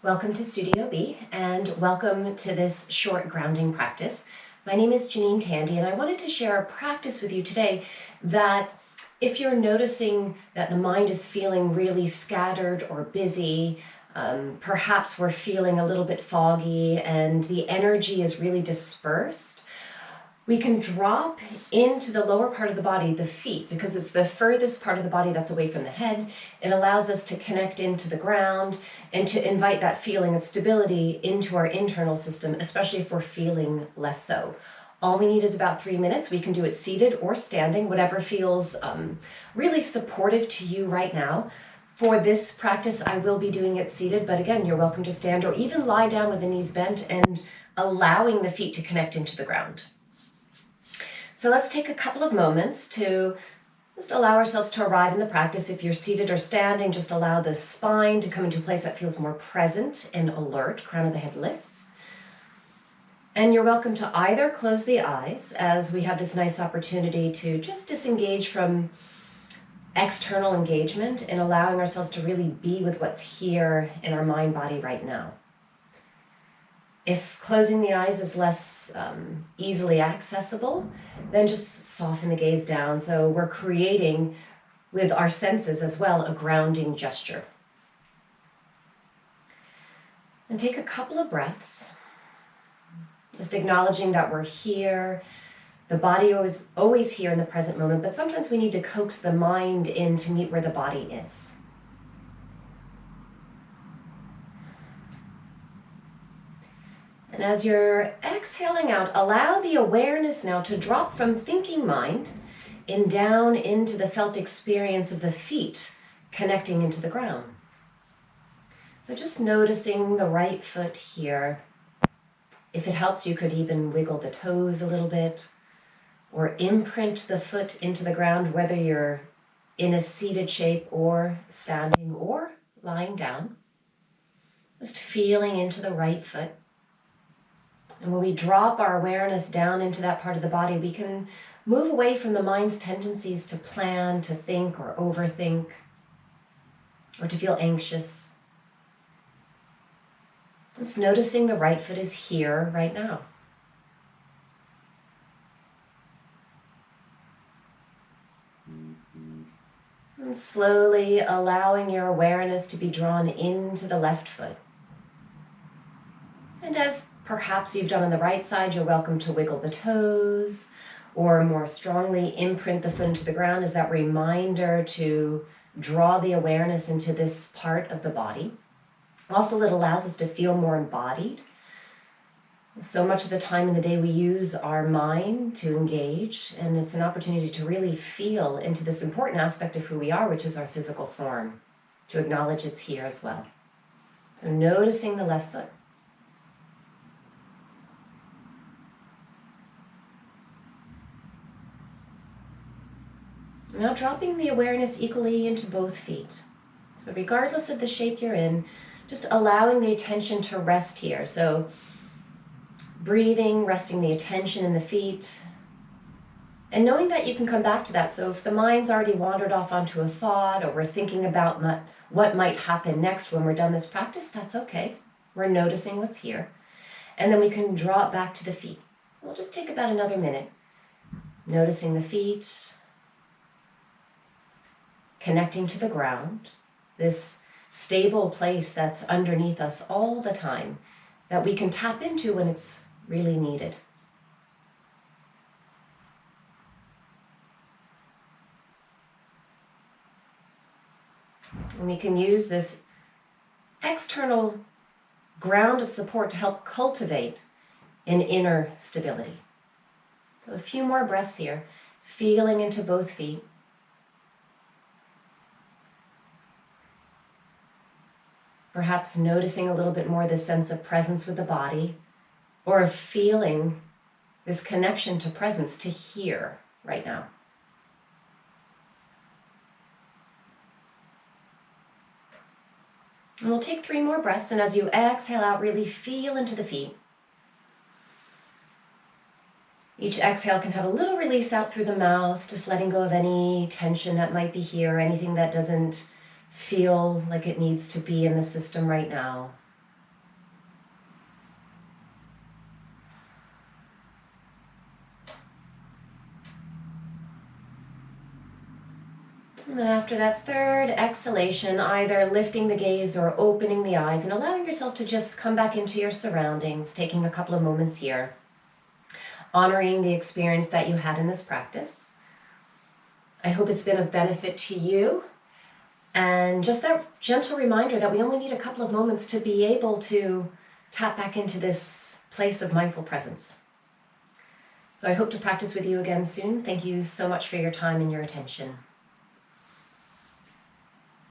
Welcome to Studio B and welcome to this short grounding practice. My name is Janine Tandy and I wanted to share a practice with you today that if you're noticing that the mind is feeling really scattered or busy, perhaps we're feeling a little bit foggy and the energy is really dispersed, we can drop into the lower part of the body, the feet, because it's the furthest part of the body that's away from the head. It allows us to connect into the ground and to invite that feeling of stability into our internal system, especially if we're feeling less so. All we need is about 3 minutes. We can do it seated or standing, whatever feels really supportive to you right now. For this practice, I will be doing it seated, but again, you're welcome to stand or even lie down with the knees bent and allowing the feet to connect into the ground. So let's take a couple of moments to just allow ourselves to arrive in the practice. If you're seated or standing, just allow the spine to come into a place that feels more present and alert. Crown of the head lifts. And you're welcome to either close the eyes as we have this nice opportunity to just disengage from external engagement and allowing ourselves to really be with what's here in our mind body right now. If closing the eyes is less easily accessible, then just soften the gaze down. So we're creating with our senses as well a grounding gesture. And take a couple of breaths, just acknowledging that we're here. The body is always here in the present moment, but sometimes we need to coax the mind in to meet where the body is. And as you're exhaling out, allow the awareness now to drop from thinking mind and down into the felt experience of the feet connecting into the ground. So just noticing the right foot here. If it helps, you could even wiggle the toes a little bit or imprint the foot into the ground, whether you're in a seated shape or standing or lying down. Just feeling into the right foot. And when we drop our awareness down into that part of the body, we can move away from the mind's tendencies to plan, to think, or overthink, or to feel anxious. Just noticing the right foot is here right now. And slowly allowing your awareness to be drawn into the left foot. And as perhaps you've done on the right side, you're welcome to wiggle the toes or more strongly imprint the foot into the ground as that reminder to draw the awareness into this part of the body. Also, it allows us to feel more embodied. So much of the time in the day we use our mind to engage, and it's an opportunity to really feel into this important aspect of who we are, which is our physical form, to acknowledge it's here as well. So noticing the left foot. Now dropping the awareness equally into both feet. So regardless of the shape you're in, just allowing the attention to rest here. So breathing, resting the attention in the feet, and knowing that you can come back to that. So if the mind's already wandered off onto a thought or we're thinking about what might happen next when we're done this practice, that's okay. We're noticing what's here. And then we can draw it back to the feet. We'll just take about another minute. Noticing the feet, connecting to the ground, this stable place that's underneath us all the time that we can tap into when it's really needed. And we can use this external ground of support to help cultivate an inner stability. So a few more breaths here, feeling into both feet. Perhaps noticing a little bit more this sense of presence with the body, or feeling this connection to presence, to here right now. And we'll take 3 more breaths, and as you exhale out, really feel into the feet. Each exhale can have a little release out through the mouth, just letting go of any tension that might be here, anything that doesn't feel like it needs to be in the system right now. And then after that third exhalation, either lifting the gaze or opening the eyes and allowing yourself to just come back into your surroundings, taking a couple of moments here, honoring the experience that you had in this practice. I hope it's been of benefit to you. And just that gentle reminder that we only need a couple of moments to be able to tap back into this place of mindful presence. So I hope to practice with you again soon. Thank you so much for your time and your attention.